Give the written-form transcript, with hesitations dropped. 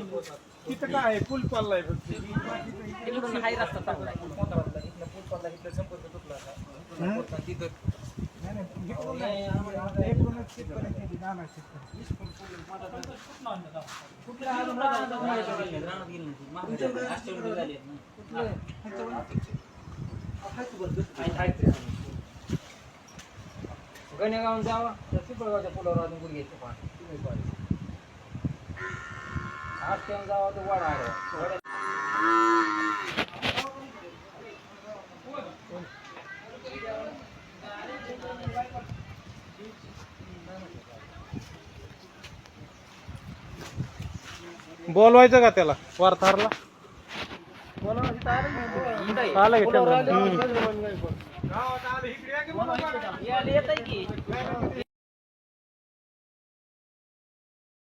तिथं काय आहे पूल चाललाय फक्त इकडून हाय रस्ता चांगला आहे. मोताळातला इथनं पूल चालला, इथलं संपर्क तुटला आता. तिथं कुठल्या अजून रानात गेली नाही. महागाई अष्टवंडी झाली आहेत ना. गणेगावून जावा तर पिंपळगावच्या पुलावर अजून गुड घ्यायचं पाणी आज तेव्हा जावा तर वाडा आहे. बोलवायचं का त्याला वार्ताहरला आलं की येत आहे की